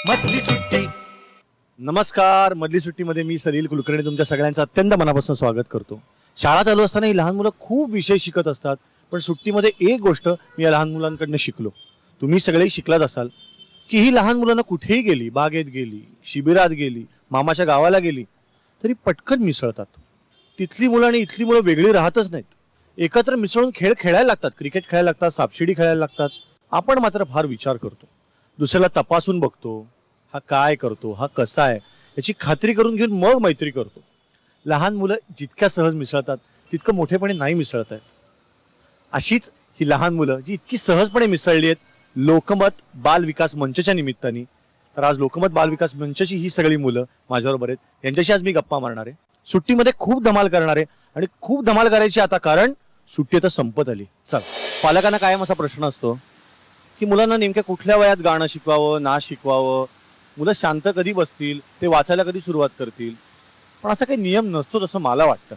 मधली सुट्टी. नमस्कार. मधली सुट्टीमध्ये मी सलील कुलकर्णी तुमच्या सगळ्यांचं अत्यंत मनापासून स्वागत करतो. शाळा चालू असताना ही लहान मुलं खूप विषय शिकत असतात, पण सुट्टीमध्ये एक गोष्ट मी या लहान मुलांकडनं शिकलो. तुम्ही सगळेही शिकलाच असाल की ही लहान मुलांना कुठेही गेली, बागेत गेली, शिबिरात गेली, मामाच्या गावाला गेली, तरी पटकन मिसळतात. तिथली मुलं आणि इथली मुलं वेगळी राहतच नाहीत. एकत्र मिसळून खेळ खेळायला लागतात, क्रिकेट खेळायला लागतात, सापशिडी खेळायला लागतात. आपण मात्र फार विचार करतो, दुसऱ्याला तपासून बघतो, हा काय करतो, हा कसा आहे याची खात्री करून घेऊन मग मैत्री करतो. लहान मुलं जितक्या सहज मिसळतात तितकं मोठेपणे नाही मिसळत आहेत. अशीच ही लहान मुलं जी इतकी सहजपणे मिसळली आहेत लोकमत बाल विकास मंचच्या निमित्ताने. तर आज लोकमत बाल विकास मंचची ही सगळी मुलं माझ्याबरोबर आहेत, यांच्याशी आज मी गप्पा मारणार आहे. सुट्टीमध्ये खूप धमाल करणार आहे आणि खूप धमाल करायची आता, कारण सुट्टी आता संपत आली. चल, पालकांना कायम असा प्रश्न असतो की मुलांना नेमक्या कुठल्या वयात गाणं शिकवावं, नाच शिकवावं, मुलं शांत कधी बसतील, ते वाचायला कधी सुरुवात करतील. पण असा काही नियम नसतो असं मला वाटतं,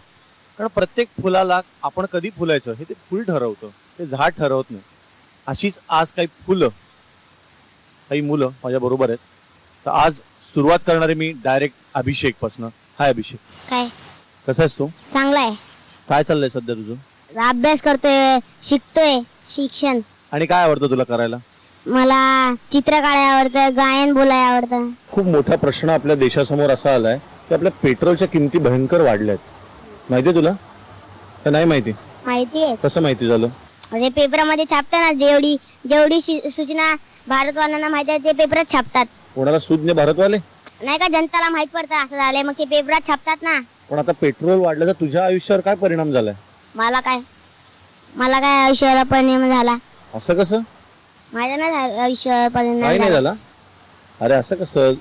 कारण प्रत्येक फुलाला आपण कधी फुलायचं हे ते फुल ठरवतं, ते झाड ठरवत नाही. अशीच आज काही फुलं, काही मुलं माझ्या बरोबर आहेत. तर आज सुरुवात करणारे मी डायरेक्ट अभिषेक पासून. हाय अभिषेक, काय कसा आहेस तू? चांगला आहे. काय चाललंय सध्या तुझं? अभ्यास करतोय, शिकतोय, शिक्षण. आणि काय आवडतं तुला करायला? मला चित्र काढायला आवडतं, गायन बोलायला आवडतं. खूप मोठा प्रश्न आपल्या देशासमोर असा आलाय की आपल्या पेट्रोलच्या किमती भयंकर वाढल्यात. माहितीये तुला का नाही माहिती? माहिती आहे. कसं माहिती झालं? म्हणजे पेपरामध्ये छापतात ना, जेवढी जेवढी सूचना भारतवाल्यांना माहिती आहे ते पेपरात छापतात. कोणाला सुज्ञ भारतवाले नाही का, जनताला माहित पडतं असं झालंय, मग ते पेपरात छापतात ना. पण आता पेट्रोल वाढल्याचा तुझ्या आयुष्यावर काय परिणाम झालाय? मला काय आयुष्याला परिणाम झाला? असं कसं? माझ्या नाही आयुष्यावर परिणाम काही नाही झाला. झाला. अरे असं कसं?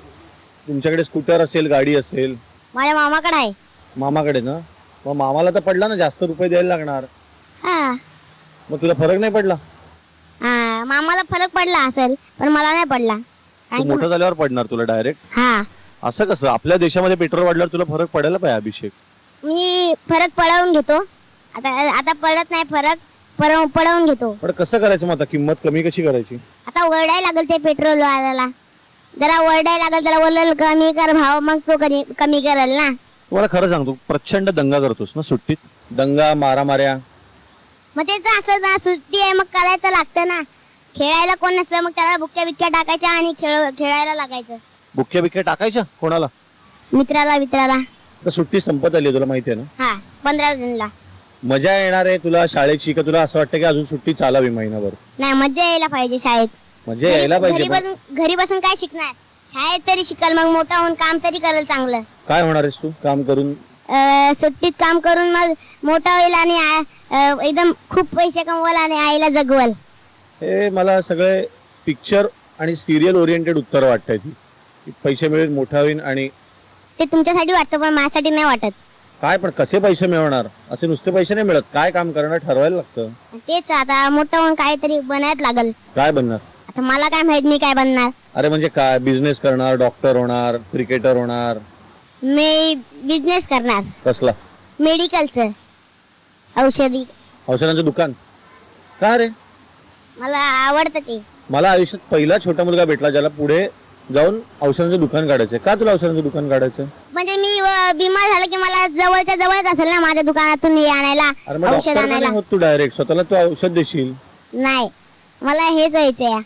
तुमच्याकडे स्कूटर असेल, गाडी असेल. माझ्या मामाकडे आहे. मामाकडे ना? मग मामाला तर पडला ना, जास्त रुपये द्यायला लागणार. हा मग तुला फरक नाही पडला? हा, मामाला फरक पडला असेल पण मला नाही पडला. तू मोठं झाल्यावर पडणार तुला डायरेक्ट. हा, असं कसं? आपल्या देशामध्ये पेट्रोल वाढल्यावर तुला फरक पडायला पाहिजे अभिषेक. मी फरक पडवून घेतो. आता पडत नाही फरक, पडवून घेतो. पण कसं करायचं मग आता? किंमत कमी कशी करायची? आता ओरडायला लागेल ते पेट्रोल वाल्याला, जरा ओरडायला लागेल त्याला, बोलल कमी कर भाव, मग तो कमी करेल ना. तुम्हाला खरं सांगतो, प्रचंड दंगा करतोस ना सुट्टीत. दंगा, मारामाऱ्या. मग तेच असं ना, सुट्टी आहे मग करायचं लागतं ना. खेळायला कोण नसतं मग त्याला बुक्क्या बिक्क्या टाकायच्या आणि खेळायला लागायचं. बुक्क्या बिक्क्या टाकायच्या कोणाला? मित्राला. तर सुट्टी संपत आली, तुला माहिती आहे ना? हा, 15 जूनला. मजा येणार आहे तुला शाळेची, का तुला असं वाटतं की अजून सुट्टी चालावी महिनाभर? नाही, मज्जा यायला पाहिजे शाळेत. मजा यायला पाहिजे. घरी बसून काय शिकणार? शाळेत तरी शिकाल, मग मोठा होऊन काम तरी करेल चांगलं. काय होणार आहेस तू काम करून? सुट्टीत काम करून मग मोठा होईल आणि एकदम खूप पैसे कमवल आणि आईला जगवल. हे मला सगळे पिक्चर आणि सिरियल ओरिएंटेड उत्तर वाटतंय ती. पैसे मिळेल, मोठा होईल, आणि ते तुमच्यासाठी वाटतं पण माझ्यासाठी नाही वाटत. काय पण कसे पैसे मिळवणार? असे नुसते पैसे नाही मिळत. काय काम करणार ठरवायला लागतं. तेच आता मोठं होऊन काहीतरी बनायला लागल. काय बनणार? आता मला काय माहित मी काय बनणार. अरे म्हणजे काय? बिझनेस करणार, डॉक्टर होणार, क्रिकेटर होणार? मी बिझनेस करणार. कसला? मेडिकलचं, औषधांचं दुकान. का रे? मला आवडतं ते. मला आयुष्यात पहिला छोटा मुलगा भेटला ज्याला पुढे जाऊन औषधांचं दुकान काढायचंय. का तुला औषधांचं दुकान काढायचं? म्हणजे मी बिमार झालं की मला जवळच्या जवळच असेल ना माझ्या दुकानातून हे आणायला, अरे मग औषध डॉक्टर आणायला. नाही होत तू डायरेक्ट स्वतःला तू औषध देशील? नाही, मला हेच व्हायचंय,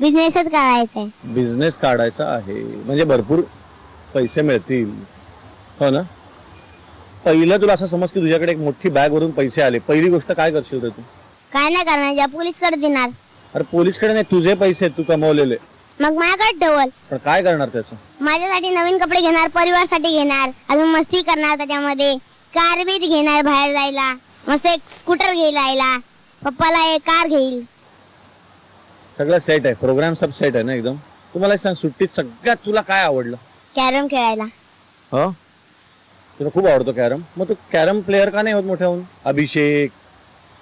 बिझनेसच करायचंय. बिझनेस काढायचा आहे म्हणजे भरपूर पैसे मिळतील, हो ना? पहिलं तुला असं समज की तुझ्याकडे एक मोठी बॅग वरून पैसे आले, पहिली गोष्ट काय करशील रे तू? काय नाही करणार, ज्या पोलीसकडे देणार. अरे पोलीसकडे नाही, तुझे पैसे आहेत तू कमवलेले. मग माझ्याकडे ठेवल. पण काय करणार त्याचं? माझ्यासाठी नवीन कपडे घेणार, परिवारासाठी घेणार, अजून मस्ती करणार त्याच्यामध्ये. कार बी घेणार बाहेर जायला, मस्त एक स्कूटर घ्यायला यायला, पप्पाला एक कार घेईल. सगळं सेट आहे, प्रोग्राम सब सेट आहे ना एकदम. तुम्हाला सांग, सुट्टीत सगळ्यात तुला काय आवडलं? कॅरम खेळायला. हो, तुला खूप आवडतो कॅरम. मग तू कॅरम प्लेअर का नाही होत मोठ्या होऊन? अभिषेक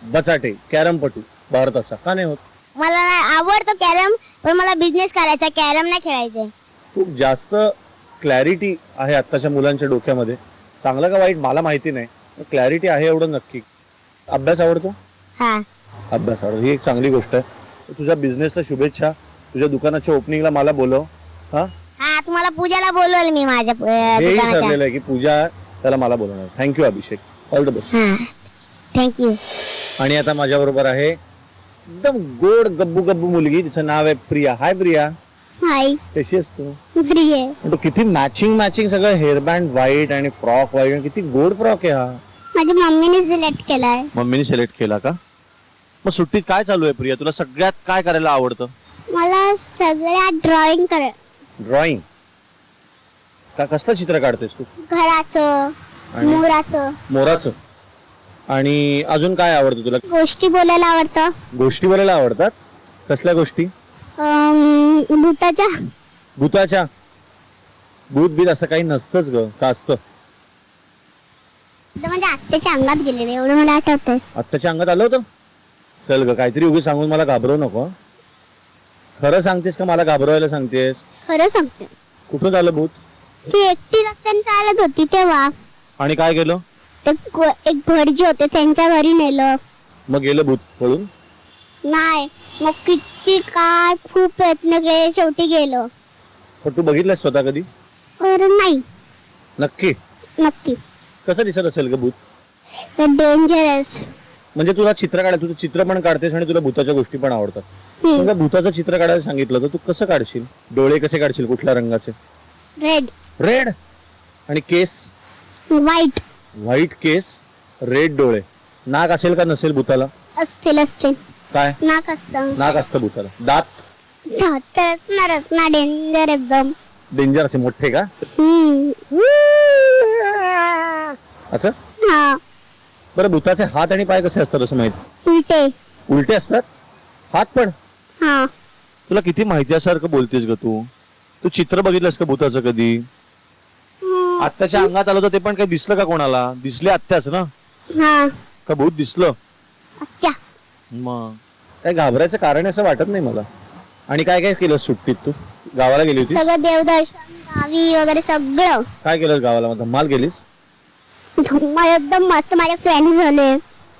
बचाटे कॅरमपटू भारताचा का नाही होत? मला आवडतो कॅरम, पण मला बिझनेस करायचा, कॅरम नाही खेळायचंय. खूप जास्त क्लॅरिटी आहे आत्ताच्या मुलांच्या डोक्यामध्ये. चांगलं का वाईट मला माहिती नाही, क्लॅरिटी आहे एवढं नक्की. अभ्यास आवडतो? हा, अभ्यास आवडतो, ही एक चांगली गोष्ट आहे. तुझ्या बिझनेसला शुभेच्छा. तुझ्या दुकानाच्या ओपनिंगला मला बोलव. हा, पूजाला बोलवलं मी माझ्या हेही दुकानाच्या. ठरलेलं आहे की पूजा त्याला मला बोलवणार. Thank you Abhishek, all the best. हा थँक्यू. आणि आता माझ्या बरोबर आहे एकदम गोड गब्बू गब्बू मुलगी, तिचं नाव आहे प्रिया. हाय प्रिया, हाय. कशी आहेस तू? बरी आहे. पण तू किती मॅचिंग सगळं, हेअरबँड व्हाईट आणि फ्रॉक व्हाईट, किती गोड फ्रॉक आहे हा. माझ्या मम्मीने सिलेक्ट केलाय. मम्मीने सिलेक्ट केला का? मग सुट्टीत काय चालू आहे प्रिया? तुला सगळ्यात काय करायला आवडतं? मला सगळ्यात ड्रॉइंग ड्रॉइंग का? कसलं चित्र काढतेस तू? घराचं, आणि? मोराचं. मोराचं. आणि अजून काय आवडतं तुला? गोष्टी बोलायला आवडतं. गोष्टी बोलायला आवडतात? कसल्या गोष्टी? भूताच्या. भूताच्या? भूत बीत असं काही नसतंच ग, का असतं? म्हणजे आत्याच्या अंगात गेलेले एवढं मला आठवतंय. आत्ताच्या अंगात आलं होतं? चल ग, काहीतरी उगी सांगून मला घाबरवू नको. खरं सांगतेस का मला घाबरवायला सांगतेस? खरं सांगते. कुठून आलं भूत? ती एकटी रस्त्याने चालत होती तेव्हा आणि काय केलं? एक भटजी होते त्यांच्या घरी नेलं. मग गेलं भूत पळून? नाही, मग किती काय खूप प्रयत्न केले, शेवटी गेलो. पण तू बघितलंस स्वतः कधी? नाही. नक्की? नक्की. कसं दिसत असेल ग भूत? डेंजरस. म्हणजे तुला चित्र काढायचं, तू चित्र पण काढतेस आणि तुला भूताच्या गोष्टी पण आवडतात. समजा भूताचं चित्र काढायला सांगितलं तर तू कसं काढशील? डोळे कसे काढशील? कुठल्या रंगाचे? रेड. रेड. आणि केस? व्हाईट. व्हाईट केस, रेड डोळे. नाक असेल का नसेल भूताला? असतील. काय नाक असतं. नाक असतं भूताला? दात? असणारच ना, डेंजर एकदम. डेंजर असे मोठे का? असं? हा. बरं, भूताचे हात आणि पाय कसे असतात असं माहिती? उलटे. उलटे असतात? हात पण? हा. तुला किती माहिती असल्यासारखं बोलतेस ग तू. तू चित्र बघितलंस का भूताचं कधी? आत्याच्या अंगात आलं तर ते पण काही दिसलं का कोणाला? दिसले आत्याच ना? हा. का भूत दिसलं? अच्छा. मग काय घाबरायचं कारण असं वाटत नाही मला. आणि काय काय केलं सुट्टीत तू? गावाला गेली होती? सगळं देवदर्शन, गावी वगैरे सगळं. काय केलं गावाला? धम्माल गेलीस? एकदम मस्त. माझे फ्रेंड झाले.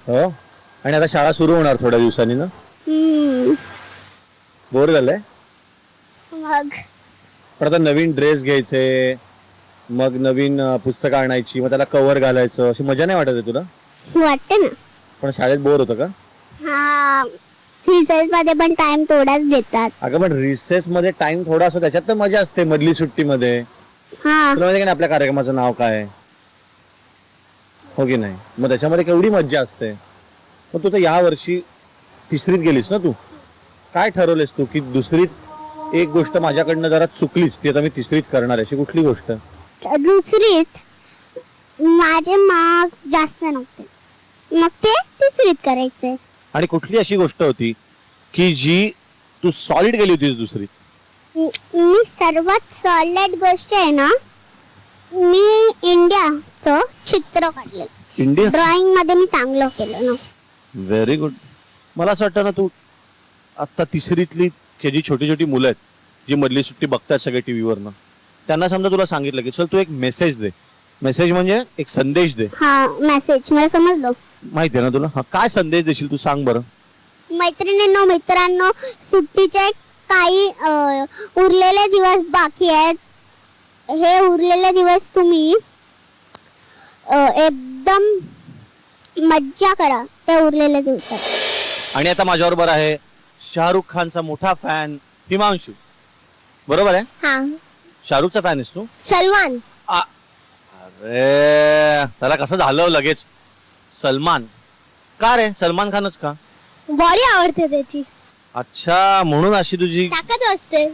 हो. आणि आता शाळा सुरू होणार थोड्या दिवसांनी ना? बोर झालंय? मग पण आता नवीन ड्रेस घ्यायचे, मग नवीन पुस्तकं आणायची, मग त्याला कव्हर घालायचं, अशी मजा नाही वाटत आहे तुला? वाटते ना. पण शाळेत बोर होतं का? हा. रिसर्च मध्ये पण टाइम थोडाच देतात. अगं पण रिसेस मध्ये टाइम थोडा असतो, त्याच्यात तर मजा असते. मधली सुट्टीमध्ये हा. तुला माहिती का आपल्या कार्यक्रमाचं नाव काय? हो की नाही? मग त्याच्यामध्ये केवढी मज्जा असते. मग तू तर या वर्षी तिसरीत गेलीस ना? तू काय ठरवलेस तू की दुसरीत एक गोष्ट माझ्याकडनं जरा चुकलीच, ती आता मी तिसरीत करणार आहे, अशी कुठली गोष्ट? दुसरीत माझे मार्क्स जास्त नव्हते, मग ते तिसरीत करायचंय. आणि कुठली अशी गोष्ट होती की जी तू सॉलिड गेली होतीस दुसरीत? मी सर्वात सॉलिड गोष्ट आहे ना, मी इंडियाचं चित्र काढलं. इंडिया? ड्रॉइंग मध्ये मी चांगलं केलं ना. Very good. मला असं वाटतं ना, तू आता तिसरीतली जी छोटी छोटी मुलं आहेत, जी मधली सुट्टी बघतात सगळे टीव्हीवरनं, त्यांना समजा तुला सांगितलं की चल तू एक मेसेज दे. मेसेज म्हणजे एक संदेश दे. हा, मेसेज मला समजलं. माहिती आहे ना तुला? हा, काय संदेश देशील तू? सांग बरं. मैत्रिणींनो, मित्रांनो, सुट्टीचे काही उरलेले दिवस बाकी आहेत. हे उरलेले दिवस तुम्ही एकदम मज्जा करा त्या उरलेल्या दिवसात. आणि आता माझ्याबरोबर आहे शाहरुख खानचा मोठा फॅन हिमांशू. बरोबर आहे? हा. शाहरुखचा फॅन आहेस तू? सलमान. अरे त्याला कसं झालं लगेच सलमान? का रे सलमान खानच का? बॉडी आवडते त्याची. अच्छा, म्हणून अशी तुझी ताकद असते.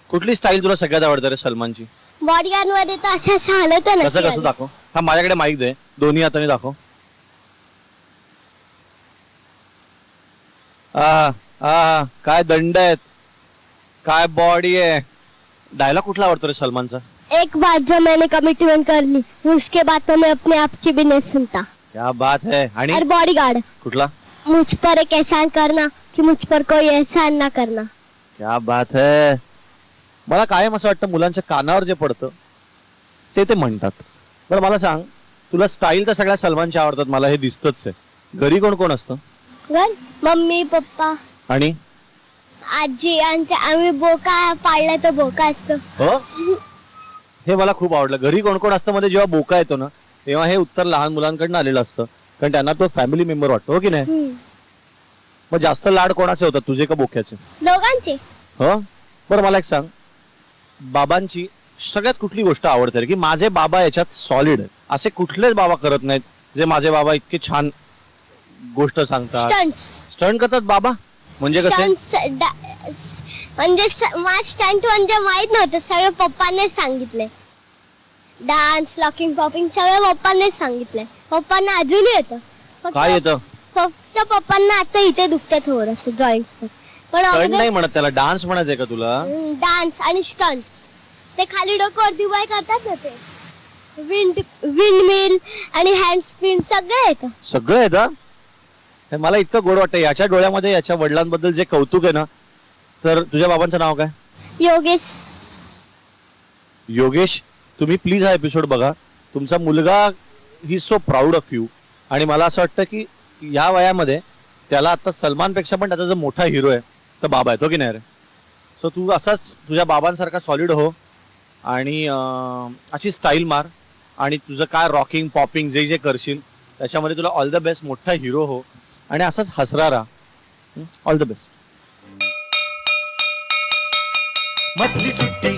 कुठली स्टाईल तुला सगळ्यात आवडते रे सलमानची? बॉडीगार्ड मध्ये तर अशा चालत ना. कसं कसं दाखव. हा, माझ्याकडे माईक दे, दोन्ही हाताने दाखव. काय दंड आहेत, काय बॉडी आहे. डायलॉग कुठला आवडतो रे सलमानचा? एक बार जब मैंने कमिटमेंट कर ली, उसके बाद तो मैं अपने आप की भी नहीं सुनता. क्या बात है. आणि बॉडीगार्ड कुठला? मुझ पर एक एहसान करना कि मुझ पर कोई एहसान ना करना. क्या बात है. मला कायम असं वाटतं मुलांच्या कानावर जे पडतं ते म्हणतात. बरं मला सांग, तुला स्टाईल तर सगळ्या सलमानच्या आवडतात, मला हे दिसतच आहे. घरी कोण कोण असतं? घर मम्मी पप्पा आणि आजी. आमच्या आम्ही बोका पाळला तर बोका असतो. हो. हे मला खूप आवडलं. घरी कोण कोण असतं मध्ये जेव्हा बोका येतो ना तेव्हा हे उत्तर लहान मुलांकडनं आलेलं असतं, कारण त्यांना तो फॅमिली मेंबर वाटतो, हो की नाही? मग जास्त लाड कोणाचे होतात, तुझे का बोक्याचे? दोघांचे. हो. बरं मला एक सांग, बाबांची सगळ्यात कुठली गोष्ट आवडते रे, की माझे बाबा याच्यात सॉलिड आहेत, असे कुठलेच बाबा करत नाहीत जे माझे बाबा इतके छान गोष्ट सांगतात? स्टंट करतात बाबा म्हणजे कसे? म्हणजे स्टंट म्हणजे माहित नव्हतं, सगळं पप्पांनीच सांगितले. डान्स, लॉकिंग, पॉपिंग सगळं पप्पांनीच सांगितलंय. पप्पांना अजूनही येतं. काय येतं? फक्त पप्पांना आता इथे दुखते थोडस जॉईंट्स पण. स्टंट नाही म्हणत त्याला, डान्स म्हणायचंय का तुला? डान्स आणि स्टंट्स ते खाली डोक्यावरती उभे करतात ना, ते विंड मिल आणि हँड स्पिन सगळं येतं. सगळं येतं? हे मला इतकं गोड वाटतं. याच्या डोळ्यामध्ये याच्या वडिलांबद्दल जे कौतुक आहे ना. तर तुझ्या बाबांचं नाव काय? योगेश. योगेश, तुम्ही प्लीज हा एपिसोड बघा. तुमचा मुलगा ही सो प्राऊड ऑफ यू. आणि मला असं वाटतं की या वयामध्ये त्याला आता सलमान पेक्षा पण त्याचा जो मोठा हिरो आहे तर बाबा आहे, तो की नाही रे? सो तू असाच तुझ्या बाबांसारखा सॉलिड हो आणि अशी स्टाईल मार, आणि तुझं काय रॉकिंग पॉपिंग जे जे करशील त्याच्यामध्ये तुला ऑल द बेस्ट, मोठा हिरो हो आणि असंच हसरा राहा. All the best. मधली सुट्टी